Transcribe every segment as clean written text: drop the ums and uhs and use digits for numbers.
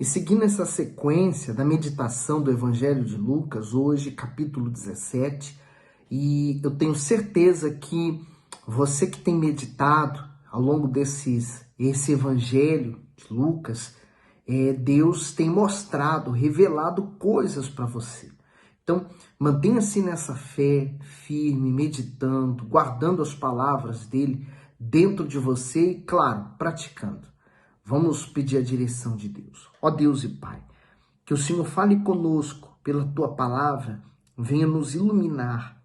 E seguindo essa sequência da meditação do Evangelho de Lucas, hoje, capítulo 17, e eu tenho certeza que você que tem meditado ao longo esse Evangelho de Lucas, Deus tem mostrado, revelado coisas para você. Então, mantenha-se nessa fé firme, meditando, guardando as palavras dele dentro de você e, claro, praticando. Vamos pedir a direção de Deus. Ó Deus e Pai, que o Senhor fale conosco pela Tua palavra, venha nos iluminar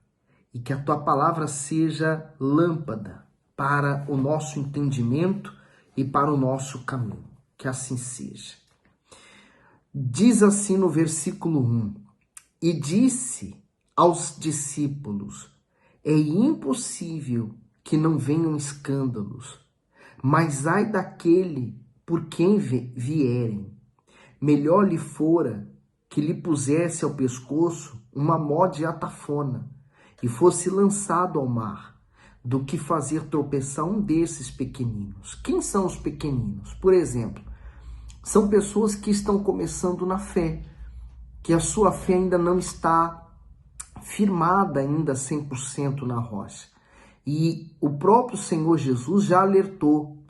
e que a Tua palavra seja lâmpada para o nosso entendimento e para o nosso caminho. Que assim seja. Diz assim no versículo 1, e disse aos discípulos, é impossível que não venham escândalos, mas ai daquele por quem vierem. Melhor lhe fora que lhe pusesse ao pescoço uma mó de atafona e fosse lançado ao mar, do que fazer tropeçar um desses pequeninos. Quem são os pequeninos? Por exemplo, são pessoas que estão começando na fé, que a sua fé ainda não está firmada ainda 100% na rocha. E o próprio Senhor Jesus já alertou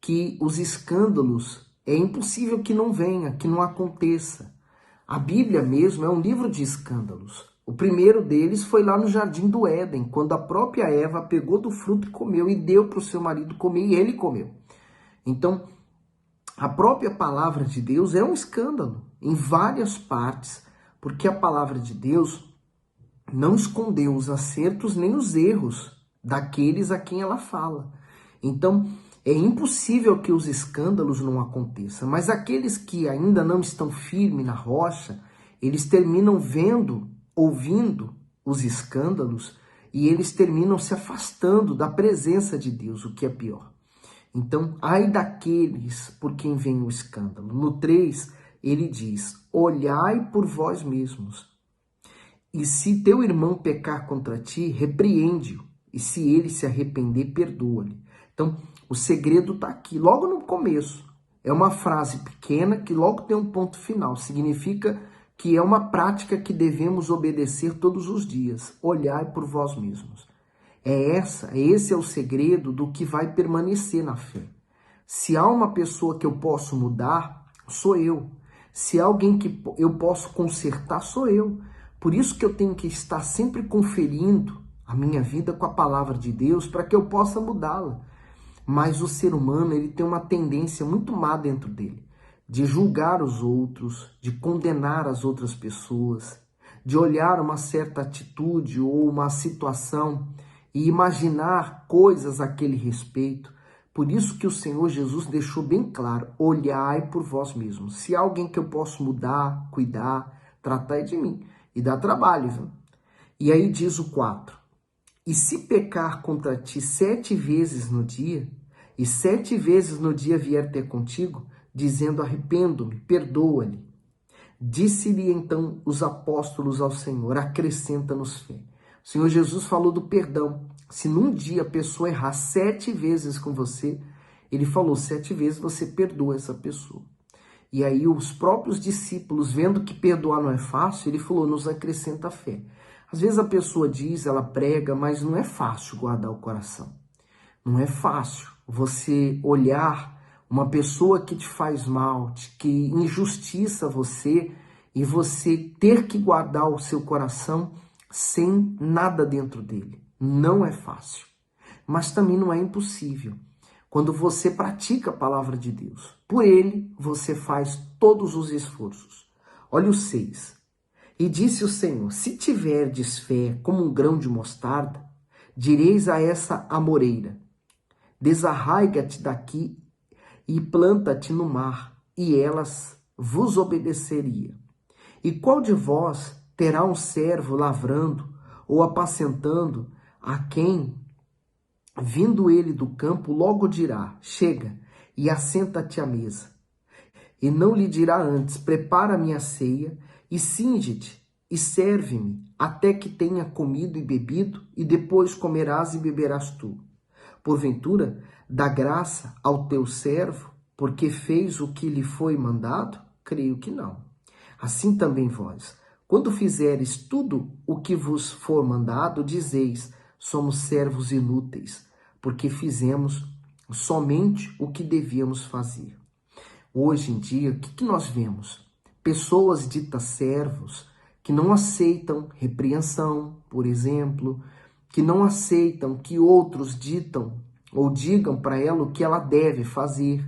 que os escândalos é impossível que não venha, que não aconteça. A Bíblia mesmo é um livro de escândalos. O primeiro deles foi lá no Jardim do Éden, quando a própria Eva pegou do fruto e comeu e deu para o seu marido comer e ele comeu. Então, a própria palavra de Deus é um escândalo em várias partes, porque a palavra de Deus não escondeu os acertos nem os erros daqueles a quem ela fala. Então, é impossível que os escândalos não aconteçam, mas aqueles que ainda não estão firmes na rocha, eles terminam vendo, ouvindo os escândalos e eles terminam se afastando da presença de Deus, o que é pior. Então, ai daqueles por quem vem o escândalo. No 3, ele diz, olhai por vós mesmos. E se teu irmão pecar contra ti, repreende-o. E se ele se arrepender, perdoa-lhe. Então, o segredo está aqui, logo no começo. É uma frase pequena que logo tem um ponto final. Significa que é uma prática que devemos obedecer todos os dias. Olhai por vós mesmos. Esse é o segredo do que vai permanecer na fé. Se há uma pessoa que eu posso mudar, sou eu. Se há alguém que eu posso consertar, sou eu. Por isso que eu tenho que estar sempre conferindo a minha vida com a palavra de Deus para que eu possa mudá-la. Mas o ser humano, ele tem uma tendência muito má dentro dele, de julgar os outros, de condenar as outras pessoas, de olhar uma certa atitude ou uma situação e imaginar coisas a aquele respeito. Por isso que o Senhor Jesus deixou bem claro, olhai por vós mesmos. Se há alguém que eu posso mudar, cuidar, tratar é de mim. E dá trabalho, viu? E aí diz o 4. E se pecar contra ti 7 vezes no dia, e 7 vezes no dia vier ter contigo, dizendo arrependo-me, perdoa-lhe. Disse-lhe então os apóstolos ao Senhor, acrescenta-nos fé. O Senhor Jesus falou do perdão. Se num dia a pessoa errar 7 vezes com você, ele falou 7 vezes você perdoa essa pessoa. E aí os próprios discípulos, vendo que perdoar não é fácil, ele falou, nos acrescenta fé. Às vezes a pessoa diz, ela prega, mas não é fácil guardar o coração. Não é fácil você olhar uma pessoa que te faz mal, que injustiça você, e você ter que guardar o seu coração sem nada dentro dele. Não é fácil. Mas também não é impossível. Quando você pratica a palavra de Deus, por ele você faz todos os esforços. Olha o 6. E disse o Senhor, se tiverdes fé como um grão de mostarda, direis a essa amoreira, desarraiga-te daqui e planta-te no mar, e elas vos obedeceria. E qual de vós terá um servo lavrando ou apacentando a quem, vindo ele do campo, logo dirá, chega e assenta-te à mesa. E não lhe dirá antes, prepara a minha ceia e cinge-te e serve-me até que tenha comido e bebido, e depois comerás e beberás tu. Porventura, dá graça ao teu servo, porque fez o que lhe foi mandado? Creio que não. Assim também vós, quando fizeres tudo o que vos for mandado, dizeis, somos servos inúteis, porque fizemos somente o que devíamos fazer. Hoje em dia, o que nós vemos? Pessoas ditas servos que não aceitam repreensão, por exemplo, que não aceitam que outros ditam ou digam para ela o que ela deve fazer.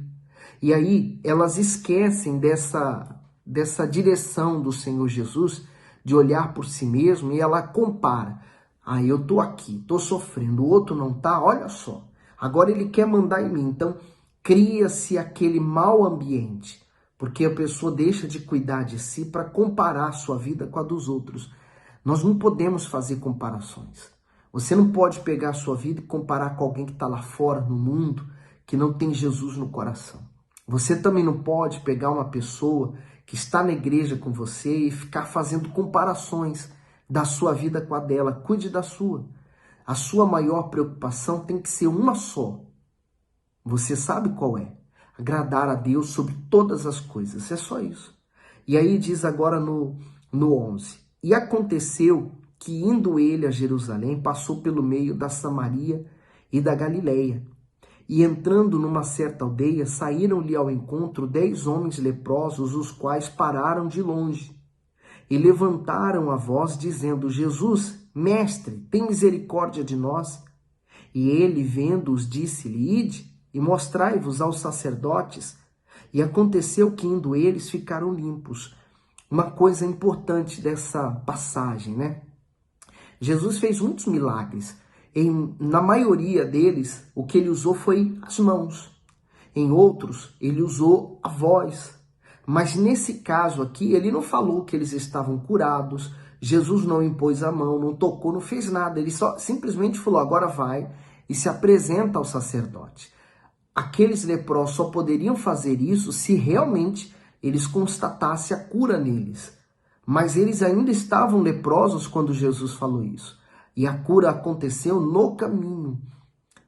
E aí elas esquecem dessa direção do Senhor Jesus, de olhar por si mesmo, e ela compara. Ah, eu tô aqui, tô sofrendo, o outro não tá, olha só. Agora ele quer mandar em mim. Então cria-se aquele mau ambiente, porque a pessoa deixa de cuidar de si para comparar a sua vida com a dos outros. Nós não podemos fazer comparações. Você não pode pegar a sua vida e comparar com alguém que está lá fora no mundo, que não tem Jesus no coração. Você também não pode pegar uma pessoa que está na igreja com você e ficar fazendo comparações da sua vida com a dela. Cuide da sua. A sua maior preocupação tem que ser uma só. Você sabe qual é? Agradar a Deus sobre todas as coisas. É só isso. E aí diz agora no 11. E aconteceu que, indo ele a Jerusalém, passou pelo meio da Samaria e da Galileia. E entrando numa certa aldeia, saíram-lhe ao encontro 10 homens leprosos, os quais pararam de longe. E levantaram a voz, dizendo, Jesus, mestre, tem misericórdia de nós. E ele, vendo-os, disse-lhe, ide e mostrai-vos aos sacerdotes. E aconteceu que, indo eles, ficaram limpos. Uma coisa importante dessa passagem, né? Jesus fez muitos milagres. Na maioria deles, o que ele usou foi as mãos. Em outros, ele usou a voz. Mas nesse caso aqui, ele não falou que eles estavam curados. Jesus não impôs a mão, não tocou, não fez nada. Ele só simplesmente falou, agora vai e se apresenta ao sacerdote. Aqueles leprosos só poderiam fazer isso se realmente eles constatassem a cura neles. Mas eles ainda estavam leprosos quando Jesus falou isso. E a cura aconteceu no caminho,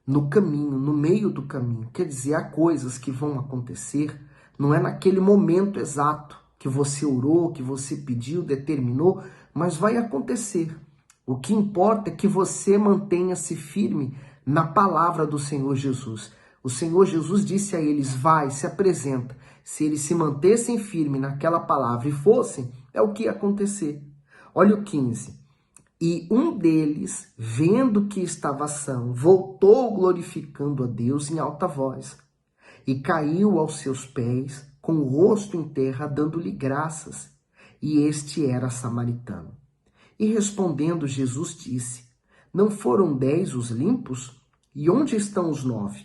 no meio do caminho. Quer dizer, há coisas que vão acontecer, não é naquele momento exato que você orou, que você pediu, determinou, mas vai acontecer. O que importa é que você mantenha-se firme na palavra do Senhor Jesus. O Senhor Jesus disse a eles, vai, se apresenta. Se eles se mantessem firmes naquela palavra e fossem, é o que ia acontecer. Olha o 15. E um deles, vendo que estava são, voltou glorificando a Deus em alta voz. E caiu aos seus pés, com o rosto em terra, dando-lhe graças. E este era samaritano. E respondendo, Jesus disse, não foram 10 os limpos? E onde estão os 9?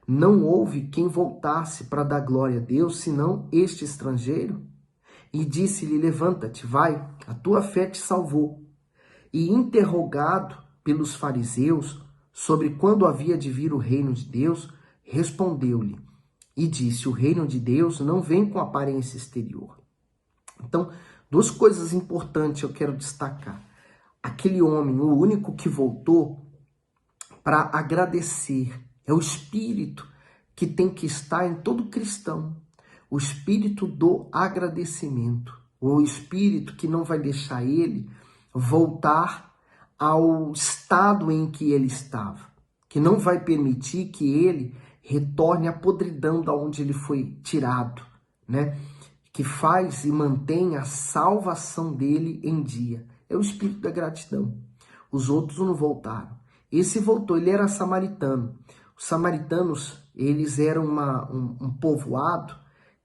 Não houve quem voltasse para dar glória a Deus, senão este estrangeiro? E disse-lhe, levanta-te, vai, a tua fé te salvou. E interrogado pelos fariseus sobre quando havia de vir o reino de Deus, respondeu-lhe e disse, o reino de Deus não vem com aparência exterior. Então, 2 coisas importantes eu quero destacar. Aquele homem, o único que voltou para agradecer, é o espírito que tem que estar em todo cristão. O espírito do agradecimento. O espírito que não vai deixar ele voltar ao estado em que ele estava. Que não vai permitir que ele retorne à podridão da onde ele foi tirado, né? Que faz e mantém a salvação dele em dia. É o espírito da gratidão. Os outros não voltaram. Esse voltou, ele era samaritano. Os samaritanos, eles eram um povoado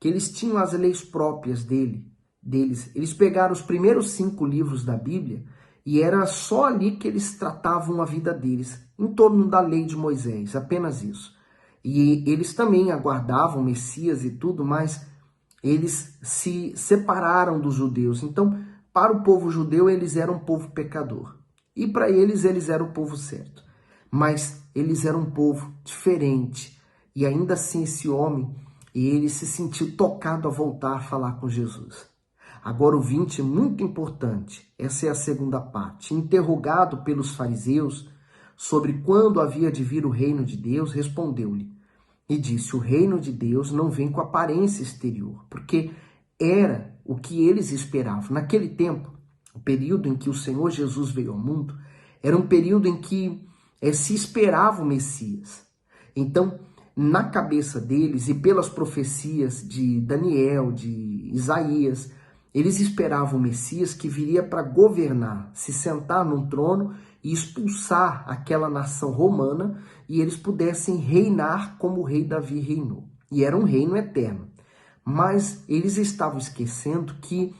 que eles tinham as leis próprias deles. Eles pegaram os primeiros 5 livros da Bíblia e era só ali que eles tratavam a vida deles, em torno da lei de Moisés, apenas isso. E eles também aguardavam o Messias e tudo, mas eles se separaram dos judeus. Então, para o povo judeu, eles eram um povo pecador. E para eles eram o povo certo. Mas eles eram um povo diferente. E ainda assim esse homem, ele se sentiu tocado a voltar a falar com Jesus. Agora o 20 é muito importante. Essa é a segunda parte. Interrogado pelos fariseus sobre quando havia de vir o reino de Deus, respondeu-lhe. E disse, o reino de Deus não vem com aparência exterior. Porque era o que eles esperavam. Naquele tempo, o período em que o Senhor Jesus veio ao mundo, era um período em que se esperava o Messias. Então, na cabeça deles e pelas profecias de Daniel, de Isaías, eles esperavam o Messias que viria para governar, se sentar num trono e expulsar aquela nação romana e eles pudessem reinar como o rei Davi reinou. E era um reino eterno. Mas eles estavam esquecendo que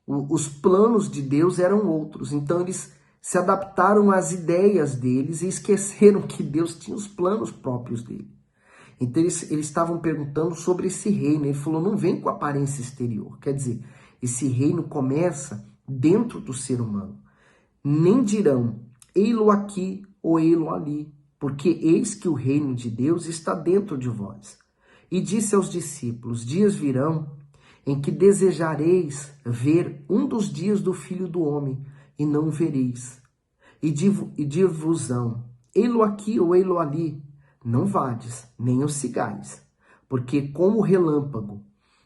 os planos de Deus eram outros. Então eles se adaptaram às ideias deles e esqueceram que Deus tinha os planos próprios dele. Então eles estavam perguntando sobre esse reino. Ele falou, não vem com aparência exterior. Quer dizer, esse reino começa dentro do ser humano. Nem dirão, ei-lo aqui ou ei-lo ali, porque eis que o reino de Deus está dentro de vós. E disse aos discípulos, dias virão em que desejareis ver um dos dias do Filho do Homem, e não o vereis. E dir-vos-ão, ei-lo aqui ou ei-lo ali, não vades, nem o sigais, porque como o relâmpago,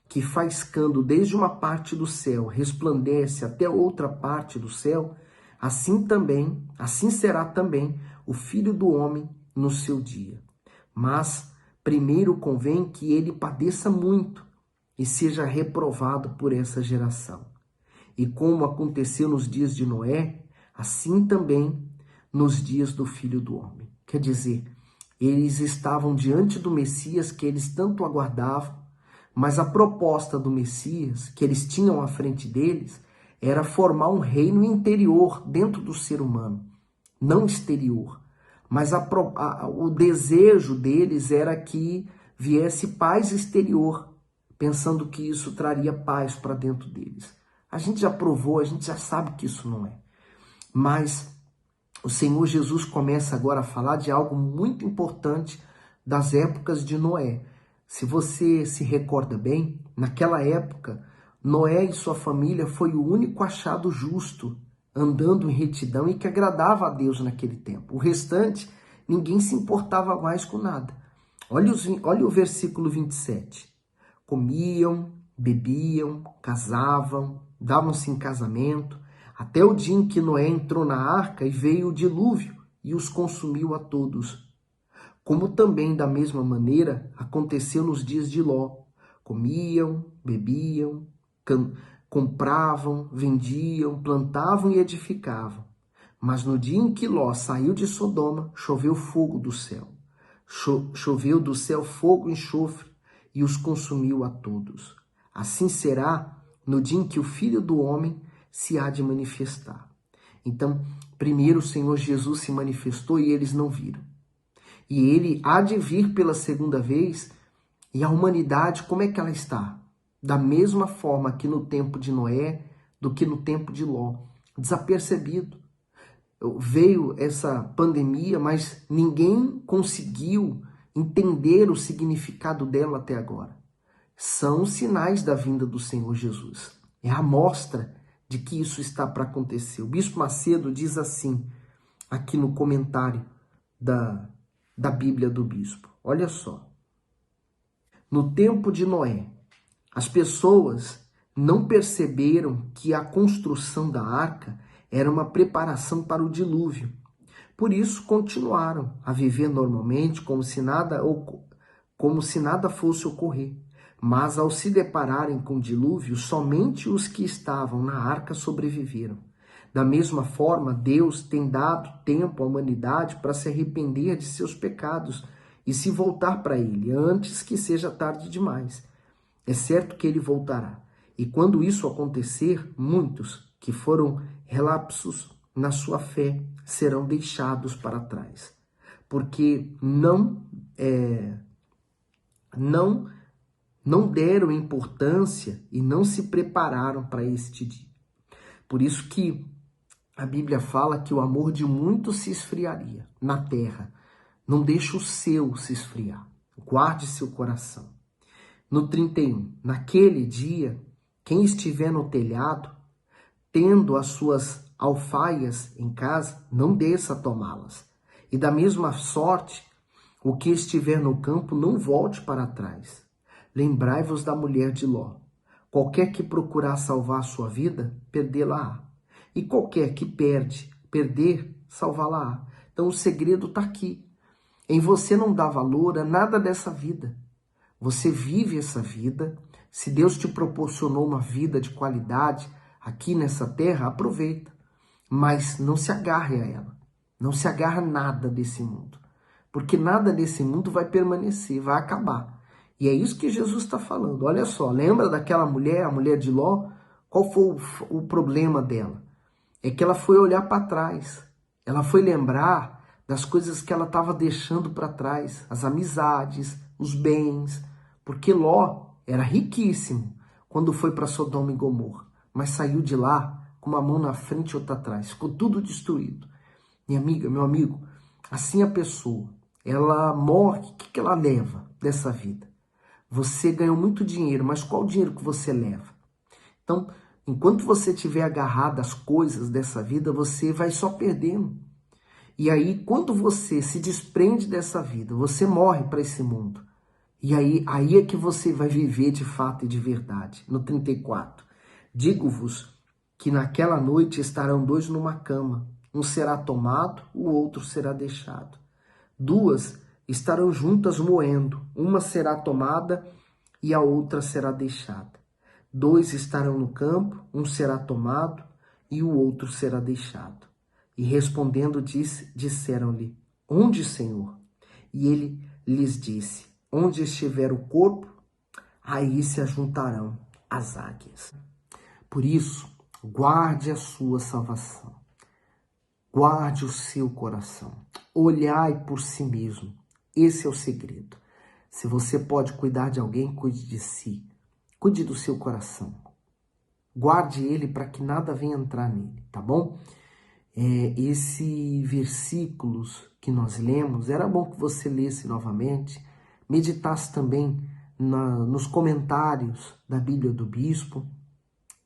que faiscando desde uma parte do céu, resplandece até outra parte do céu, assim será também o Filho do Homem no seu dia. Mas primeiro convém que ele padeça muito e seja reprovado por essa geração. E como aconteceu nos dias de Noé, assim também nos dias do Filho do Homem. Quer dizer, eles estavam diante do Messias que eles tanto aguardavam, mas a proposta do Messias que eles tinham à frente deles era formar um reino interior dentro do ser humano, não exterior. Mas o desejo deles era que viesse paz exterior, pensando que isso traria paz para dentro deles. A gente já provou, a gente já sabe que isso não é. Mas o Senhor Jesus começa agora a falar de algo muito importante das épocas de Noé. Se você se recorda bem, naquela época, Noé e sua família foi o único achado justo, andando em retidão e que agradava a Deus naquele tempo. O restante, ninguém se importava mais com nada. Olha o versículo 27. Comiam, bebiam, casavam, davam-se em casamento, até o dia em que Noé entrou na arca e veio o dilúvio e os consumiu a todos. Como também, da mesma maneira, aconteceu nos dias de Ló. Comiam, bebiam, compravam, vendiam, plantavam e edificavam. Mas no dia em que Ló saiu de Sodoma, choveu fogo do céu. Choveu do céu fogo e enxofre e os consumiu a todos. Assim será no dia em que o Filho do Homem se há de manifestar. Então, primeiro o Senhor Jesus se manifestou e eles não viram. E ele há de vir pela segunda vez, e a humanidade, como é que ela está? Da mesma forma que no tempo de Noé, do que no tempo de Ló, desapercebido. Veio essa pandemia, mas ninguém conseguiu entender o significado dela até agora. São os sinais da vinda do Senhor Jesus. É a mostra de que isso está para acontecer. O Bispo Macedo diz assim, aqui no comentário da Bíblia do Bispo. Olha só. No tempo de Noé, as pessoas não perceberam que a construção da arca era uma preparação para o dilúvio. Por isso, continuaram a viver normalmente como se nada fosse ocorrer. Mas ao se depararem com o dilúvio, somente os que estavam na arca sobreviveram. Da mesma forma, Deus tem dado tempo à humanidade para se arrepender de seus pecados e se voltar para Ele, antes que seja tarde demais. É certo que Ele voltará. E quando isso acontecer, muitos que foram relapsos na sua fé serão deixados para trás. Porque não deram importância e não se prepararam para este dia. Por isso que a Bíblia fala que o amor de muitos se esfriaria na terra. Não deixe o seu se esfriar. Guarde seu coração. No 31, naquele dia, quem estiver no telhado, tendo as suas alfaias em casa, não desça a tomá-las. E da mesma sorte, o que estiver no campo, não volte para trás. Lembrai-vos da mulher de Ló. Qualquer que procurar salvar a sua vida, perdê-la-á. E qualquer que perder, salvá-la-á. Então o segredo está aqui. Em você não dar valor a nada dessa vida. Você vive essa vida. Se Deus te proporcionou uma vida de qualidade aqui nessa terra, aproveita. Mas não se agarre a ela. Não se agarra a nada desse mundo. Porque nada desse mundo vai permanecer, vai acabar. E é isso que Jesus está falando. Olha só, lembra daquela mulher, a mulher de Ló? Qual foi o problema dela? É que ela foi olhar para trás. Ela foi lembrar das coisas que ela estava deixando para trás. As amizades, os bens. Porque Ló era riquíssimo quando foi para Sodoma e Gomorra. Mas saiu de lá com uma mão na frente e outra atrás. Ficou tudo destruído. Minha amiga, meu amigo, assim a pessoa, ela morre, o que ela leva dessa vida? Você ganhou muito dinheiro, mas qual o dinheiro que você leva? Então, enquanto você estiver agarrado às coisas dessa vida, você vai só perdendo. E aí, quando você se desprende dessa vida, você morre para esse mundo. E aí é que você vai viver de fato e de verdade. No 34, digo-vos que naquela noite estarão dois numa cama. Um será tomado, o outro será deixado. Duas estarão juntas moendo. Uma será tomada e a outra será deixada. Dois estarão no campo, um será tomado e o outro será deixado. E respondendo disseram-lhe, onde, Senhor? E ele lhes disse, onde estiver o corpo, aí se ajuntarão as águias. Por isso, guarde a sua salvação. Guarde o seu coração. Olhai por si mesmo. Esse é o segredo. Se você pode cuidar de alguém, cuide de si. Cuide do seu coração. Guarde ele para que nada venha entrar nele, tá bom? Esses versículos que nós lemos, era bom que você lesse novamente, meditasse também nos comentários da Bíblia do Bispo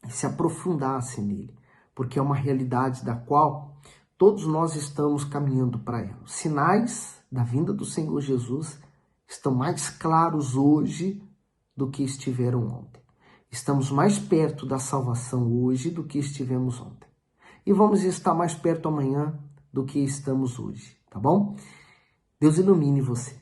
e se aprofundasse nele, porque é uma realidade da qual todos nós estamos caminhando para ela. Os sinais da vinda do Senhor Jesus estão mais claros hoje do que estiveram ontem. Estamos mais perto da salvação hoje do que estivemos ontem. E vamos estar mais perto amanhã do que estamos hoje, tá bom? Deus ilumine você.